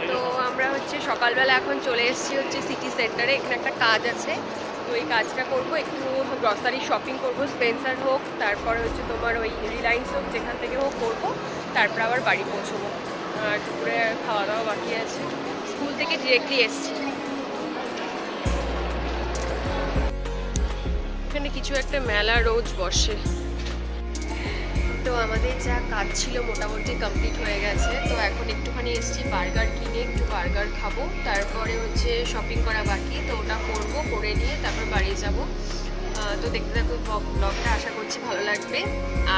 তো আমরা হচ্ছে সকালবেলা এখন চলে এসেছি হচ্ছে সিটি সেন্টারে, এখানে একটা কাজ আছে। তো এই কাজটা করব, একটু গ্রসারি শপিং করব, স্পেন্সার হোক, তারপরে হচ্ছে তোমার ওই রিলায়েন্স হোক, যেখান থেকে হোক করবো, তারপর আবার বাড়ি পৌঁছবো। আর দুপুরে খাওয়া দাওয়া বাকি আছে, স্কুল থেকে ডিরেক্টলি এসেছি। এখানে কিছু একটা মেলা রোজ বসে। তো আমাদের যা কাজ ছিল মোটামুটি কমপ্লিট হয়ে গেছে। তো এখন একটুখানি এসেছি বার্গার কিনে, একটু বার্গার খাবো, তারপরে হচ্ছে শপিং করা বাকি, তো ওটা করবো, করে নিয়ে তারপর বাড়ি যাব। তো দেখতে থাকো ব্লগটা, আশা করছি ভালো লাগবে।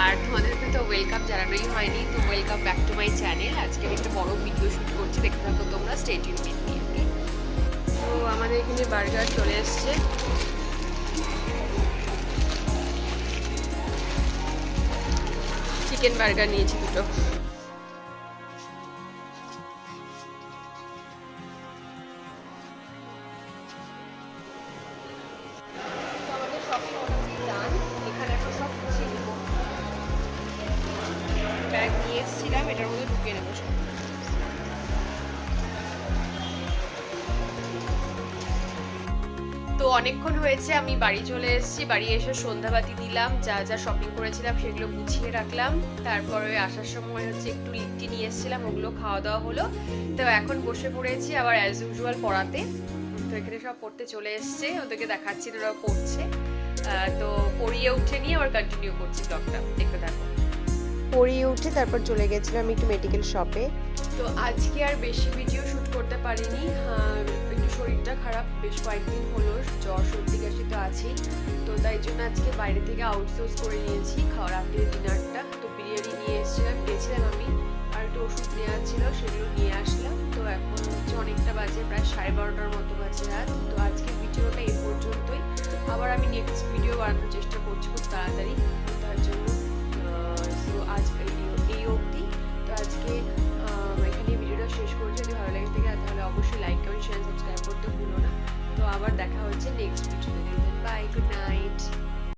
আর তোমাদেরকে তো ওয়েলকাম জানানোই হয়নি, তো welcome back to my channel. আজকে আমি একটা বড় ভিডিও শ্যুট করছি, দেখতে থাকো তোমরা, স্টে টিউন উইথ মি। ওকে, তো আমাদের এখানে বার্গার চলে এসছে। চিকেন বার্গার নিয়েছি দুটো। আমাদের শপিং মোটামুটি ডান। এখানে এখন সব গুছিয়ে নেবো। ব্যাগ নিয়ে এসেছিলাম, এটার মধ্যে ঢুকিয়ে নেবো সব। তো অনেকক্ষণ হয়েছে, আমি বাড়ি চলে এসেছি। বাড়ি এসে সন্ধ্যাবাতি দিলাম, যা যা শপিং করেছিলাম সেগুলো গুছিয়ে রাখলাম। তারপরে আসার সময় হচ্ছে একটু লিট্টি নিয়ে এসেছিলাম, ওগুলো খাওয়া দাওয়া হলো। তো এখন বসে পড়েছি আবার অ্যাজ ইউজুয়াল পড়াতে। তো এখানে সব পড়তে চলে এসছে, ওদেরকে দেখাচ্ছি ওরা পড়ছে। তো পড়িয়ে উঠে নিয়ে আবার কন্টিনিউ করছি ব্লগটা, দেখতে থাকো। পড়িয়ে উঠে তারপর চলে গেছিলাম একটু মেডিকেল শপে। তো আজকে আর বেশি ভিডিও শ্যুট করতে পারিনি, একটু শরীরটা খারাপ, বেশ কয়েকদিন হলো, জ্বর সর্দি কাশি তো আছেই। তো তাই জন্য আজকে বাইরে থেকে আউটসোর্স করে নিয়েছি খাওয়া রাতের ডিনারটা। তো বিরিয়ানি নিয়ে গেছিলাম আমি, আর একটু ওষুধ নেওয়া ছিল, সেগুলো নিয়ে আসলাম। তো এখন হচ্ছে অনেকটা বাজে, প্রায় 12:30টার মতো বাজে রাত। তো আজকে ভিডিওটা এই পর্যন্তই, আবার আমি নেক্সট ভিডিও বানানোর চেষ্টা করছি খুব তাড়াতাড়ি। তার জন্য আজ এই অবধি। তো আজকে এখানে ভিডিওটা শেষ করছি। যদি ভালো লেগে থাকে তাহলে অবশ্যই লাইক কমেন্ট শেয়ার সাবস্ক্রাইব করতে ভুলো না। তো আবার দেখা